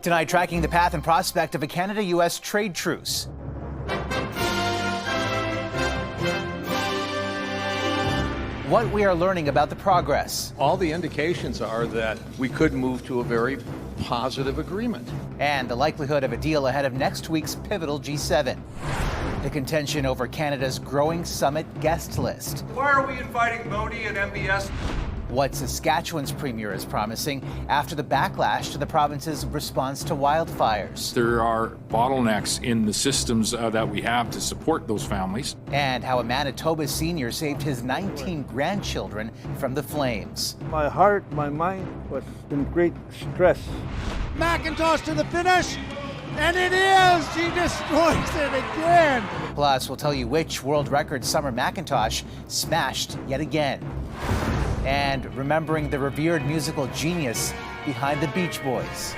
Tonight, tracking the path and prospect of a Canada-U.S. trade truce. What we are learning about the progress. All the indications are that we could move to a very positive agreement. And the likelihood of a deal ahead of next week's pivotal G7. The contention over Canada's growing summit guest list. Why are we inviting Modi and MBS? What Saskatchewan's premier is promising after the backlash to the province's response to wildfires. There are bottlenecks in the systems that we have to support those families. And how a Manitoba senior saved his 19 grandchildren from the flames. My heart, my mind was in great stress. McIntosh to the finish, and it is! She destroys it again! Plus, we'll tell you which world record Summer McIntosh smashed yet again. And remembering the revered musical genius behind the Beach Boys.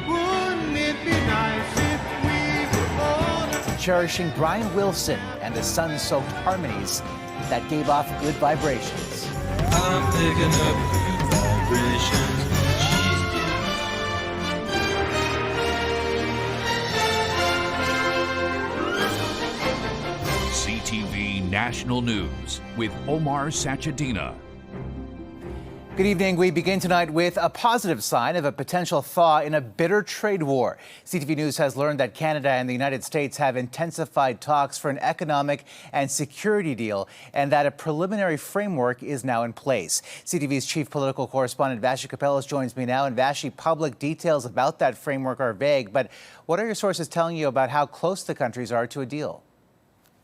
Wouldn't it be nice if we were all... Cherishing Brian Wilson and the sun-soaked harmonies that gave off good vibrations. I'm picking up good vibrations. CTV National News with Omar Sachedina. Good evening. We begin tonight with a positive sign of a potential thaw in a bitter trade war. CTV News has learned that Canada and the United States have intensified talks for an economic and security deal, and that a preliminary framework is now in place. CTV's chief political correspondent Vashi Kapelos joins me now. And Vashi, public details about that framework are vague, but what are your sources telling you about how close the countries are to a deal?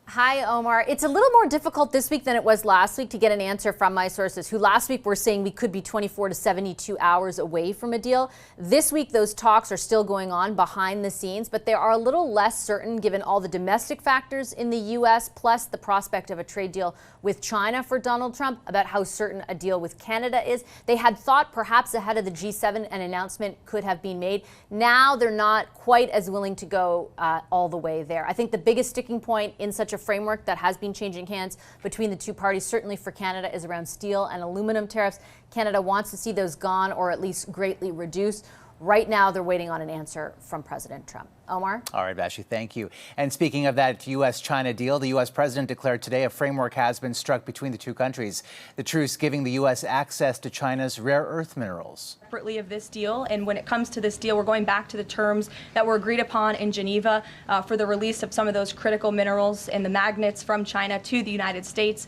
Hi, Omar. It's a little more difficult this week than it was last week to get an answer from my sources, who last week were saying we could be 24 to 72 hours away from a deal. This week, those talks are still going on behind the scenes, but they are a little less certain given all the domestic factors in the U.S., plus the prospect of a trade deal with China for Donald Trump, about how certain a deal with Canada is. They had thought perhaps ahead of the G7 an announcement could have been made. Now they're not quite as willing to go all the way there. I think the biggest sticking point in such a framework that has been changing hands between the two parties, certainly for Canada, is around steel and aluminum tariffs. Canada wants to see those gone or at least greatly reduced. Right now, they're waiting on an answer from President Trump. Omar? All right, Vashi, thank you. And speaking of that U.S.-China deal, the U.S. president declared today a framework has been struck between the two countries. The truce giving the U.S. access to China's rare earth minerals. Separately of this deal, and when it comes to this deal, we're going back to the terms that were agreed upon in Geneva for the release of some of those critical minerals and the magnets from China to the United States.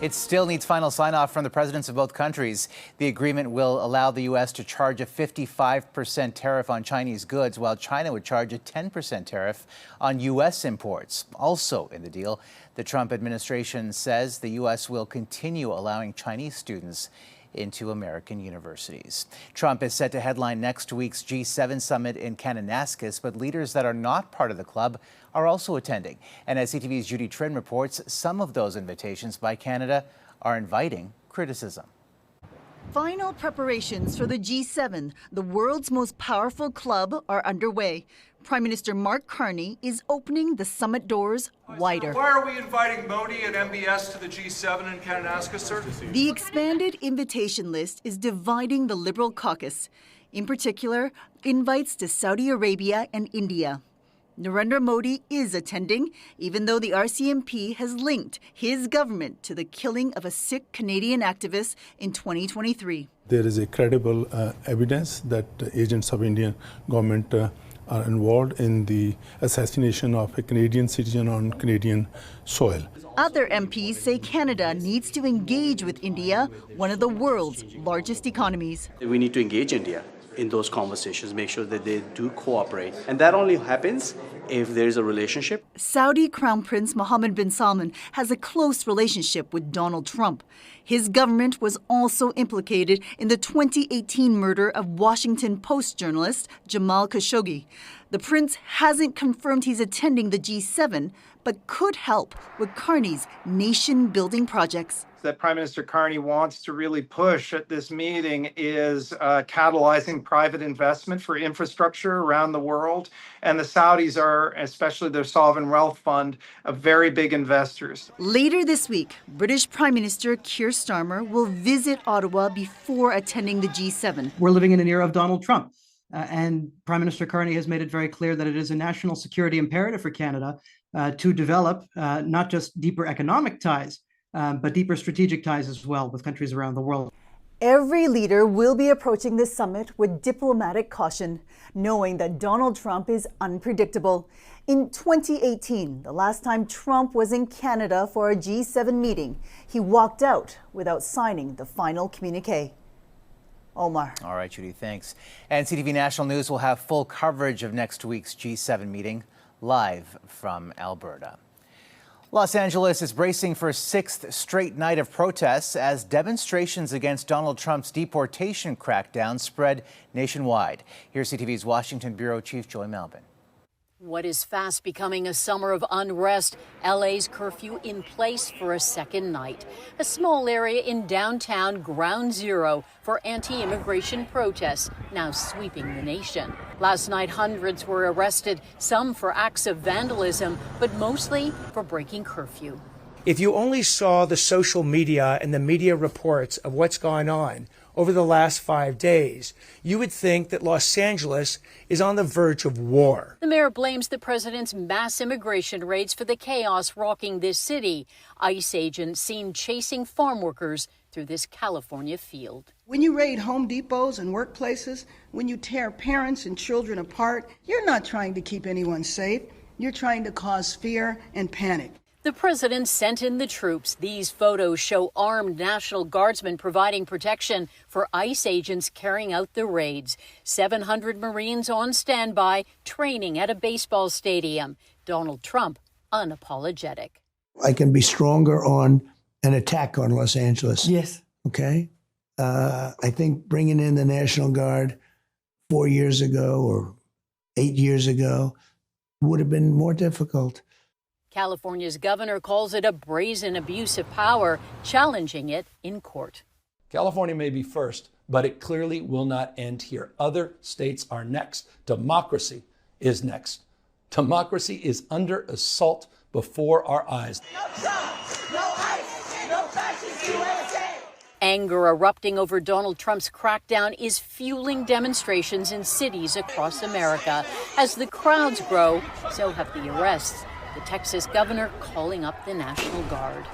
It still needs final sign-off from the presidents of both countries. The agreement will allow the U.S. to charge a 55% tariff on Chinese goods, while China would charge a 10% tariff on U.S. imports. Also in the deal, the Trump administration says the U.S. will continue allowing Chinese students into American universities. Trump is set to headline next week's G7 summit in Kananaskis, but leaders that are not part of the club are also attending. And as CTV's Judy Trin reports, some of those invitations by Canada are inviting criticism. Final preparations for the G7, the world's most powerful club, are underway. Prime Minister Mark Carney is opening the summit doors wider. Why are we inviting Modi and MBS to the G7 in Kananaskis, sir? The expanded invitation list is dividing the Liberal caucus. In particular, invites to Saudi Arabia and India. Narendra Modi is attending, even though the RCMP has linked his government to the killing of a Sikh Canadian activist in 2023. There is a credible evidence that agents of Indian government are involved in the assassination of a Canadian citizen on Canadian soil. Other MPs say Canada needs to engage with India, one of the world's largest economies. We need to engage India in those conversations, make sure that they do cooperate. And that only happens if there is a relationship. Saudi Crown Prince Mohammed bin Salman has a close relationship with Donald Trump. His government was also implicated in the 2018 murder of Washington Post journalist Jamal Khashoggi. The prince hasn't confirmed he's attending the G7, but could help with Carney's nation-building projects. That Prime Minister Carney wants to really push at this meeting is catalyzing private investment for infrastructure around the world. And the Saudis are, especially their sovereign wealth fund, very big investors. Later this week, British Prime Minister Keir Starmer will visit Ottawa before attending the G7. We're living in an era of Donald Trump. And Prime Minister Carney has made it very clear that it is a national security imperative for Canada to develop not just deeper economic ties, but deeper strategic ties as well with countries around the world. Every leader will be approaching this summit with diplomatic caution, knowing that Donald Trump is unpredictable. In 2018, the last time Trump was in Canada for a G7 meeting, he walked out without signing the final communique. Omar. All right, Judy, thanks. And CTV National News will have full coverage of next week's G7 meeting live from Alberta. Los Angeles is bracing for a sixth straight night of protests as demonstrations against Donald Trump's deportation crackdown spread nationwide. Here's CTV's Washington Bureau Chief Joy Malbin. What is fast becoming a summer of unrest, LA's curfew in place for a second night. A small area in downtown ground zero for anti-immigration protests, now sweeping the nation. Last night, hundreds were arrested, some for acts of vandalism, but mostly for breaking curfew. If you only saw the social media and the media reports of what's gone on over the last 5 days, you would think that Los Angeles is on the verge of war. The mayor blames the president's mass immigration raids for the chaos rocking this city. ICE agents seen chasing farm workers through this California field. When you raid Home Depots and workplaces, when you tear parents and children apart, you're not trying to keep anyone safe. You're trying to cause fear and panic. The president sent in the troops. These photos show armed National Guardsmen providing protection for ICE agents carrying out the raids. 700 Marines on standby, training at a baseball stadium. Donald Trump, unapologetic. I can be stronger on an attack on Los Angeles. Yes. Okay? I think bringing in the National Guard 4 years ago or 8 years ago would have been more difficult. California's governor calls it a brazen abuse of power, challenging it in court. California may be first, but it clearly will not end here. Other states are next. Democracy is next. Democracy is under assault before our eyes. No Trump, no ICE, no fascist USA. Anger erupting over Donald Trump's crackdown is fueling demonstrations in cities across America. As the crowds grow, so have the arrests. The Texas governor calling up the National Guard.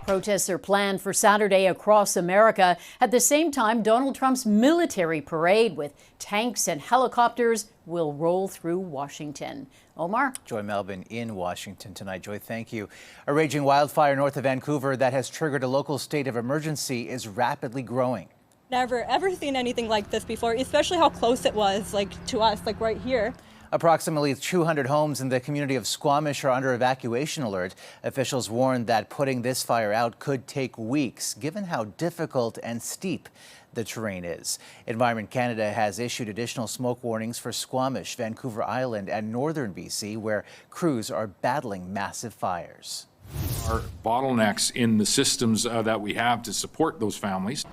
Protests are planned for Saturday across America. At the same time, Donald Trump's military parade with tanks and helicopters will roll through Washington. Omar? Joy Malbin in Washington tonight. Joy, thank you. A raging wildfire north of Vancouver that has triggered a local state of emergency is rapidly growing. Never ever seen anything like this before, especially how close it was, to us, right here. Approximately 200 homes in the community of Squamish are under evacuation alert. Officials warned that putting this fire out could take weeks, given how difficult and steep the terrain is. Environment Canada has issued additional smoke warnings for Squamish, Vancouver Island, and northern BC, where crews are battling massive fires. Our bottlenecks in the systems that we have to support those families.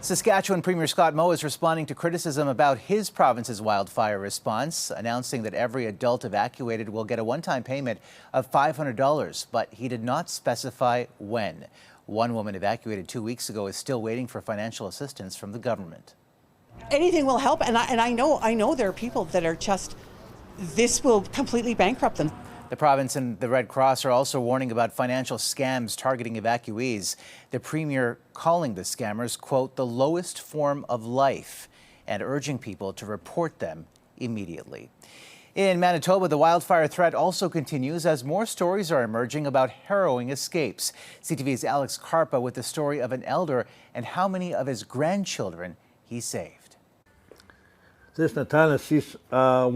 Saskatchewan Premier Scott Moe is responding to criticism about his province's wildfire response, announcing that every adult evacuated will get a one-time payment of $500, but he did not specify when. One woman evacuated 2 weeks ago is still waiting for financial assistance from the government. Anything will help, and I know there are people that are just, this will completely bankrupt them. The province and the Red Cross are also warning about financial scams targeting evacuees. The premier calling the scammers, quote, the lowest form of life, and urging people to report them immediately. In Manitoba, the wildfire threat also continues as more stories are emerging about harrowing escapes. CTV's Alex Karpa with the story of an elder and how many of his grandchildren he saved. This Natalia, she's I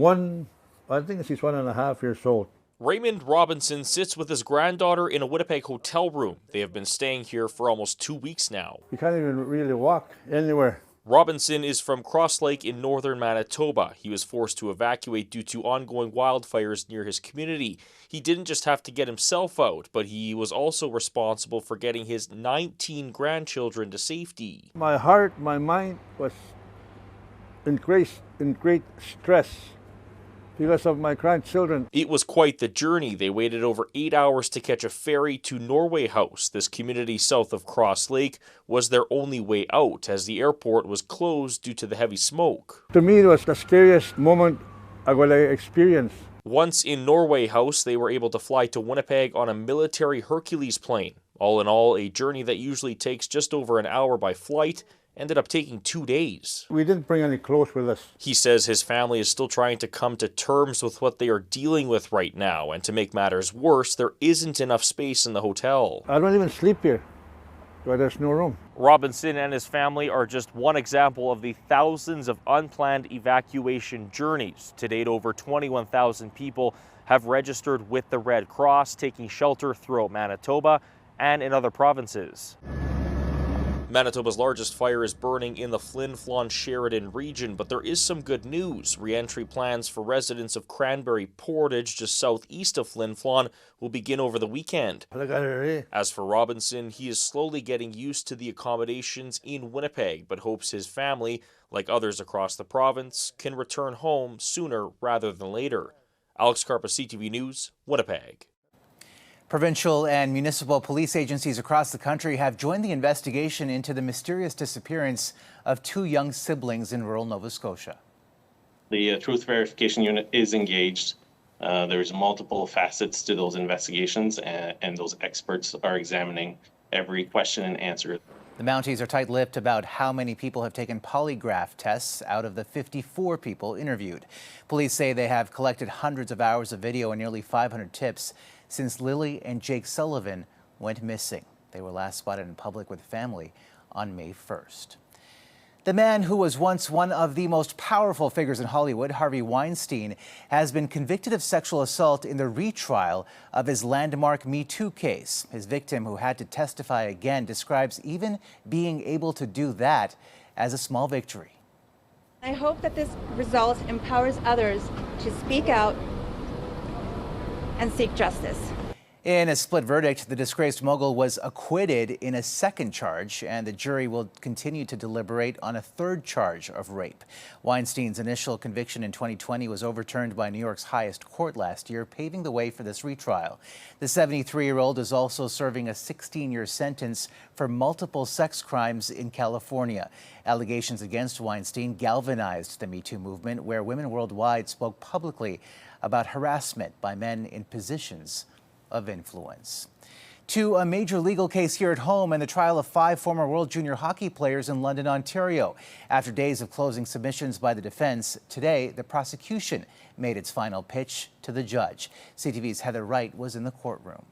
think she's 1.5 years old. Raymond Robinson sits with his granddaughter in a Winnipeg hotel room. They have been staying here for almost 2 weeks now. You can't even really walk anywhere. Robinson is from Cross Lake in northern Manitoba. He was forced to evacuate due to ongoing wildfires near his community. He didn't just have to get himself out, but he was also responsible for getting his 19 grandchildren to safety. My heart, my mind was in great stress because of my grandchildren. It was quite the journey. They waited over 8 hours to catch a ferry to Norway House. This community south of Cross Lake was their only way out, as the airport was closed due to the heavy smoke. To me, it was the scariest moment I will experience. Once in Norway House, they were able to fly to Winnipeg on a military Hercules plane. All in all, a journey that usually takes just over an hour by flight ended up taking 2 days. We didn't bring any clothes with us. He says his family is still trying to come to terms with what they are dealing with right now, and to make matters worse, there isn't enough space in the hotel. I don't even sleep here, so there's no room. Robinson and his family are just one example of the thousands of unplanned evacuation journeys. To date, over 21,000 people have registered with the Red Cross, taking shelter throughout Manitoba and in other provinces. Manitoba's largest fire is burning in the Flin Flon Sheridan region, but there is some good news. Re-entry plans for residents of Cranberry Portage, just southeast of Flin Flon, will begin over the weekend. As for Robinson, he is slowly getting used to the accommodations in Winnipeg, but hopes his family, like others across the province, can return home sooner rather than later. Alex Carpa, CTV News, Winnipeg. Provincial and municipal police agencies across the country have joined the investigation into the mysterious disappearance of 2 young siblings in rural Nova Scotia. The Truth Verification Unit is engaged. There's multiple facets to those investigations, and those experts are examining every question and answer. The Mounties are tight-lipped about how many people have taken polygraph tests out of the 54 people interviewed. Police say they have collected hundreds of hours of video and nearly 500 tips since Lily and Jake Sullivan went missing. They were last spotted in public with family on May 1st. The man who was once one of the most powerful figures in Hollywood, Harvey Weinstein, has been convicted of sexual assault in the retrial of his landmark Me Too case. His victim, who had to testify again, describes even being able to do that as a small victory. I hope that this result empowers others to speak out and seek justice. In a split verdict, the disgraced mogul was acquitted in a second charge, and the jury will continue to deliberate on a third charge of rape. Weinstein's initial conviction in 2020 was overturned by New York's highest court last year, paving the way for this retrial. The 73-year-old is also serving a 16-year sentence for multiple sex crimes in California. Allegations against Weinstein galvanized the Me Too movement, where women worldwide spoke publicly about harassment by men in positions of influence. To a major legal case here at home and the trial of 5 former World Junior hockey players in London, Ontario. After days of closing submissions by the defense, today the prosecution made its final pitch to the judge. CTV's Heather Wright was in the courtroom.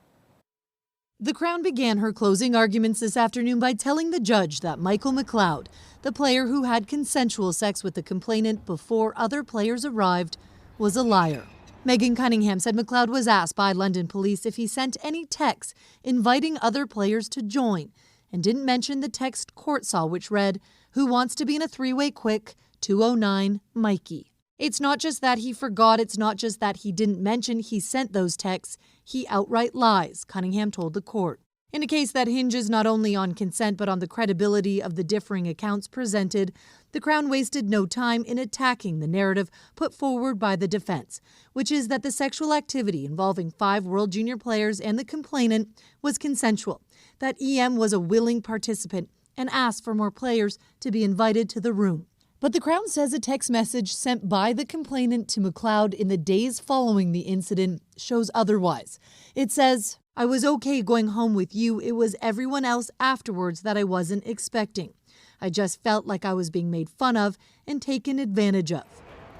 The Crown began her closing arguments this afternoon by telling the judge that Michael McLeod, the player who had consensual sex with the complainant before other players arrived, was a liar. Megan Cunningham said McLeod was asked by London police if he sent any texts inviting other players to join, and didn't mention the text court saw, which read, "Who wants to be in a three-way quick? 209 Mikey." It's not just that he forgot, it's not just that he didn't mention he sent those texts, he outright lies, Cunningham told the court. In a case that hinges not only on consent but on the credibility of the differing accounts presented, the Crown wasted no time in attacking the narrative put forward by the defense, which is that the sexual activity involving 5 World Junior players and the complainant was consensual, that EM was a willing participant and asked for more players to be invited to the room. But the Crown says a text message sent by the complainant to McLeod in the days following the incident shows otherwise. It says, "I was okay going home with you. It was everyone else afterwards that I wasn't expecting. I just felt like I was being made fun of and taken advantage of."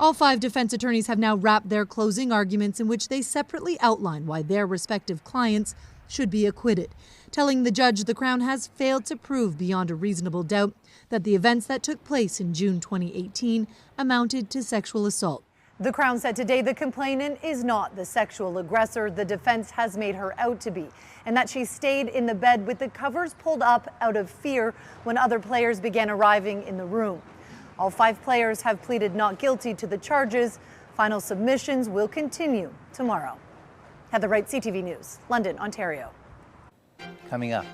All 5 defense attorneys have now wrapped their closing arguments in which they separately outline why their respective clients should be acquitted, telling the judge the Crown has failed to prove beyond a reasonable doubt that the events that took place in June 2018 amounted to sexual assault. The Crown said today the complainant is not the sexual aggressor the defense has made her out to be, and that she stayed in the bed with the covers pulled up out of fear when other players began arriving in the room. All 5 players have pleaded not guilty to the charges. Final submissions will continue tomorrow. Heather Wright, CTV News, London, Ontario. Coming up.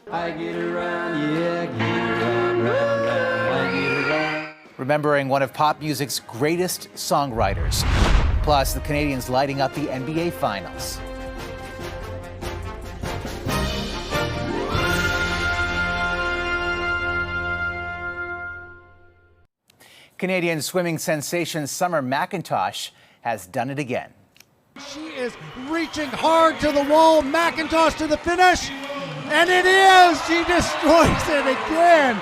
I get around, yeah, I get around, round, round, I get around. Remembering one of pop music's greatest songwriters. Plus, the Canadians lighting up the NBA Finals. Canadian swimming sensation Summer McIntosh has done it again. She is reaching hard to the wall. McIntosh to the finish, and it is. She destroys it again.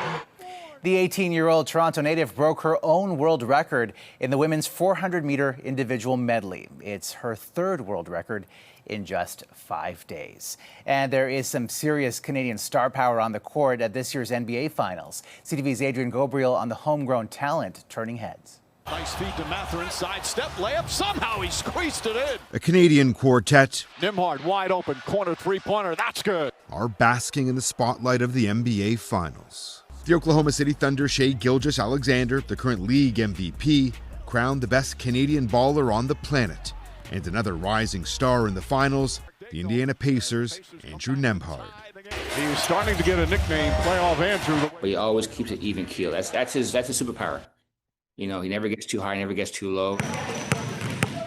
The 18-year-old Toronto native broke her own world record in the women's 400-meter individual medley. It's her third world record in just 5 days. And there is some serious Canadian star power on the court at this year's NBA Finals. CTV's Adrian Gabriel on the homegrown talent turning heads. Nice feed to Matherin, side step layup. Somehow he squeezed it in. A Canadian quartet, Nimhard wide open, corner three-pointer. That's good. are basking in the spotlight of the NBA Finals. The Oklahoma City Thunder Shai Gilgeous-Alexander, the current league MVP, crowned the best Canadian baller on the planet. And another rising star in the finals, the Indiana Pacers' Andrew Nembhard. He was starting to get a nickname, Playoff Andrew. But he always keeps an even keel. That's his superpower. You know, he never gets too high, never gets too low.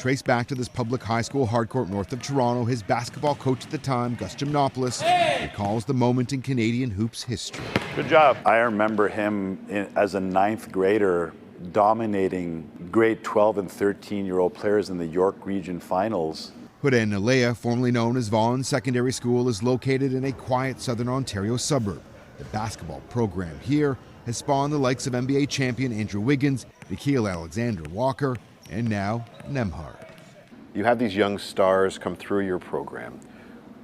Traced back to this public high school hardcourt north of Toronto, his basketball coach at the time, Gus Gymnopoulos, recalls the moment in Canadian hoops history. Good job. I remember him as a ninth grader dominating grade 12 and 13-year-old players in the York Region Finals. Huda Nalea, formerly known as Vaughan Secondary School, is located in a quiet southern Ontario suburb. The basketball program here has spawned the likes of NBA champion Andrew Wiggins, Nickeil Alexander-Walker, and now Nembhard. You have these young stars come through your program.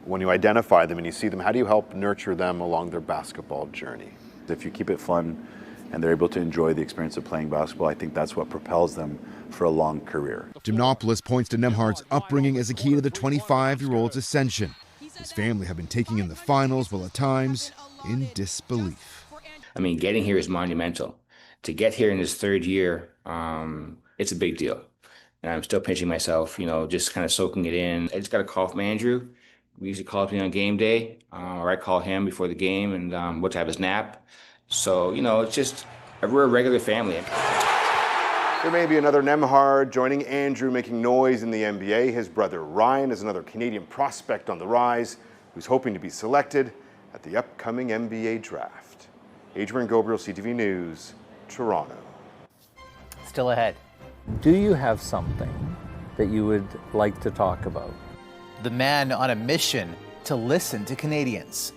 When you identify them and you see them, how do you help nurture them along their basketball journey? If you keep it fun and they're able to enjoy the experience of playing basketball, I think that's what propels them for a long career. Gymnopoulos points to Nembhard's upbringing as a key to the 25-year-old's ascension. His family have been taking in the finals, while at times in disbelief. I mean, getting here is monumental. To get here in his third year, it's a big deal. And I'm still pinching myself, you know, just kind of soaking it in. I just got a call from Andrew. We usually call me on game day, or I call him before the game, and we'll have his nap. So, you know, it's just, we're a regular family. There may be another Nembhard joining Andrew making noise in the NBA. His brother Ryan is another Canadian prospect on the rise who's hoping to be selected at the upcoming NBA draft. Adrian Gabriel, CTV News, Toronto. Still ahead. Do you have something that you would like to talk about? The man on a mission to listen to Canadians.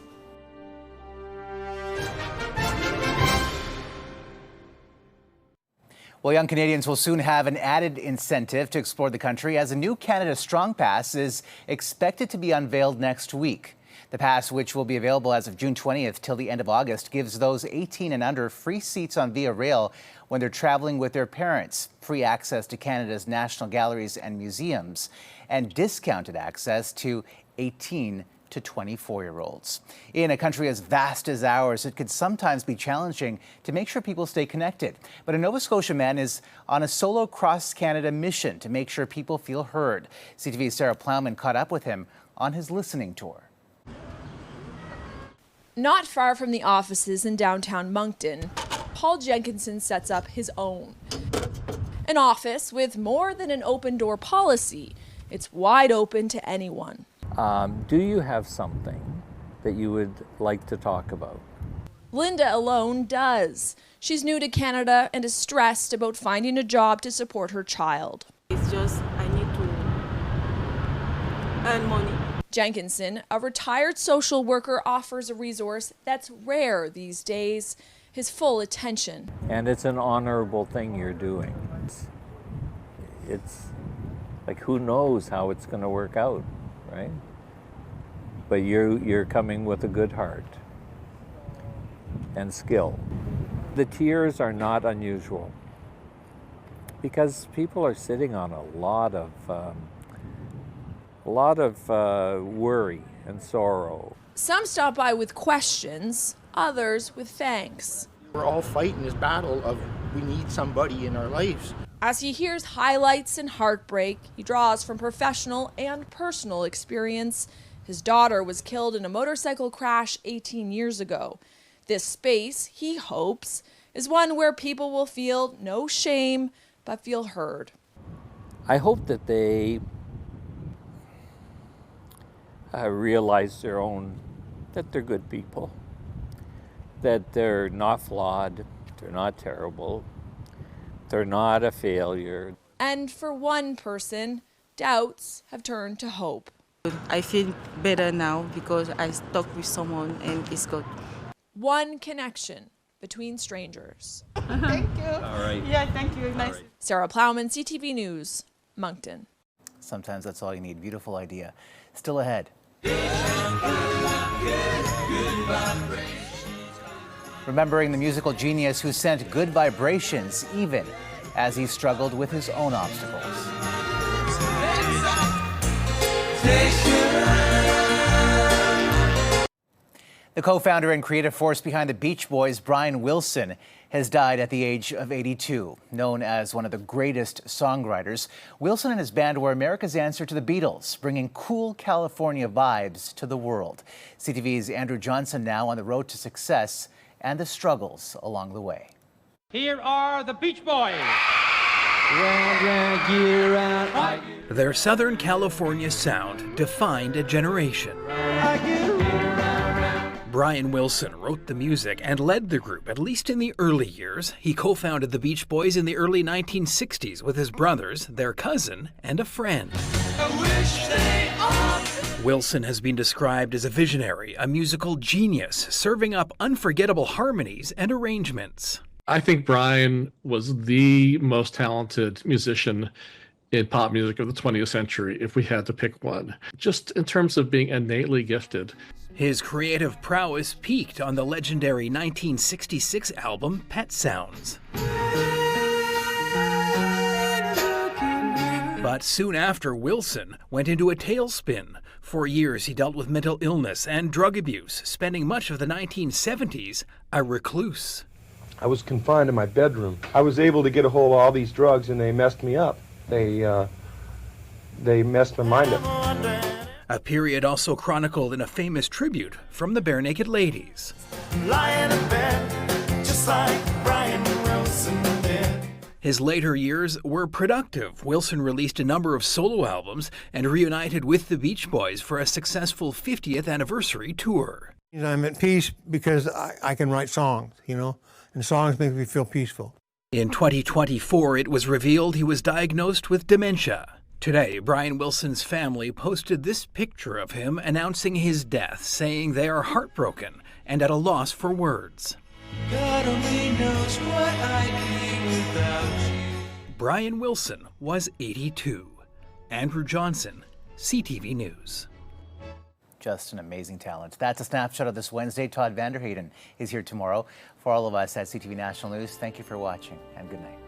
Well, young Canadians will soon have an added incentive to explore the country as a new Canada Strong Pass is expected to be unveiled next week. The pass, which will be available as of June 20th till the end of August, gives those 18 and under free seats on Via Rail when they're traveling with their parents, free access to Canada's national galleries and museums, and discounted access to 18 to 24-year-olds. In a country as vast as ours, it could sometimes be challenging to make sure people stay connected. But a Nova Scotia man is on a solo cross-Canada mission to make sure people feel heard. CTV's Sarah Plowman caught up with him on his listening tour. Not far from the offices in downtown Moncton, Paul Jenkinson sets up his own. An office with more than an open-door policy. It's wide open to anyone. Do you have something that you would like to talk about? Linda alone does. She's new to Canada and is stressed about finding a job to support her child. It's just I need to earn money. Jenkinson, a retired social worker, offers a resource that's rare these days, his full attention. And it's an honorable thing you're doing. It's like, who knows how it's going to work out, right? But you're coming with a good heart and skill. The tears are not unusual because people are sitting on a lot of worry and sorrow. Some stop by with questions, others with thanks. We're all fighting this battle of we need somebody in our lives. As he hears highlights and heartbreak, he draws from professional and personal experience. His daughter was killed in a motorcycle crash 18 years ago. This space, he hopes, is one where people will feel no shame, but feel heard. I hope that they realize that they're good people, that they're not flawed, they're not terrible, they're not a failure. And for one person, doubts have turned to hope. I feel better now because I talked with someone and it's good. One connection between strangers. Thank you. All right. Yeah, thank you. Nice. Right. Sarah Plowman, CTV News, Moncton. Sometimes that's all you need. Beautiful idea. Still ahead. Remembering the musical genius who sent good vibrations even as he struggled with his own obstacles. The co-founder and creative force behind the Beach Boys, Brian Wilson, has died at the age of 82. Known as one of the greatest songwriters, Wilson and his band were America's answer to the Beatles, bringing cool California vibes to the world. CTV's Andrew Johnson now on the road to success and the struggles along the way. Here are the Beach Boys. Their Southern California sound defined a generation. Brian Wilson wrote the music and led the group, at least in the early years. He co-founded the Beach Boys in the early 1960s with his brothers, their cousin, and a friend. Wilson has been described as a visionary, a musical genius, serving up unforgettable harmonies and arrangements. I think Brian was the most talented musician in pop music of the 20th century, if we had to pick one, just in terms of being innately gifted. His creative prowess peaked on the legendary 1966 album Pet Sounds. But soon after, Wilson went into a tailspin. For years, he dealt with mental illness and drug abuse, spending much of the 1970s a recluse. I was confined in my bedroom. I was able to get a hold of all these drugs, and they messed me up. They messed my mind up. A period also chronicled in a famous tribute from the Bare Naked Ladies. Lying in bed, just like Brian Wilson did. His later years were productive. Wilson released a number of solo albums and reunited with the Beach Boys for a successful 50th anniversary tour. I'm at peace because I can write songs, and songs make me feel peaceful. In 2024, it was revealed he was diagnosed with dementia. Today, Brian Wilson's family posted this picture of him announcing his death, saying they are heartbroken and at a loss for words. God only knows what I'd be without you. Brian Wilson was 82. Andrew Johnson, CTV News. Just an amazing talent. That's a snapshot of this Wednesday. Todd Vanderheyden is here tomorrow. For all of us at CTV National News, thank you for watching and good night.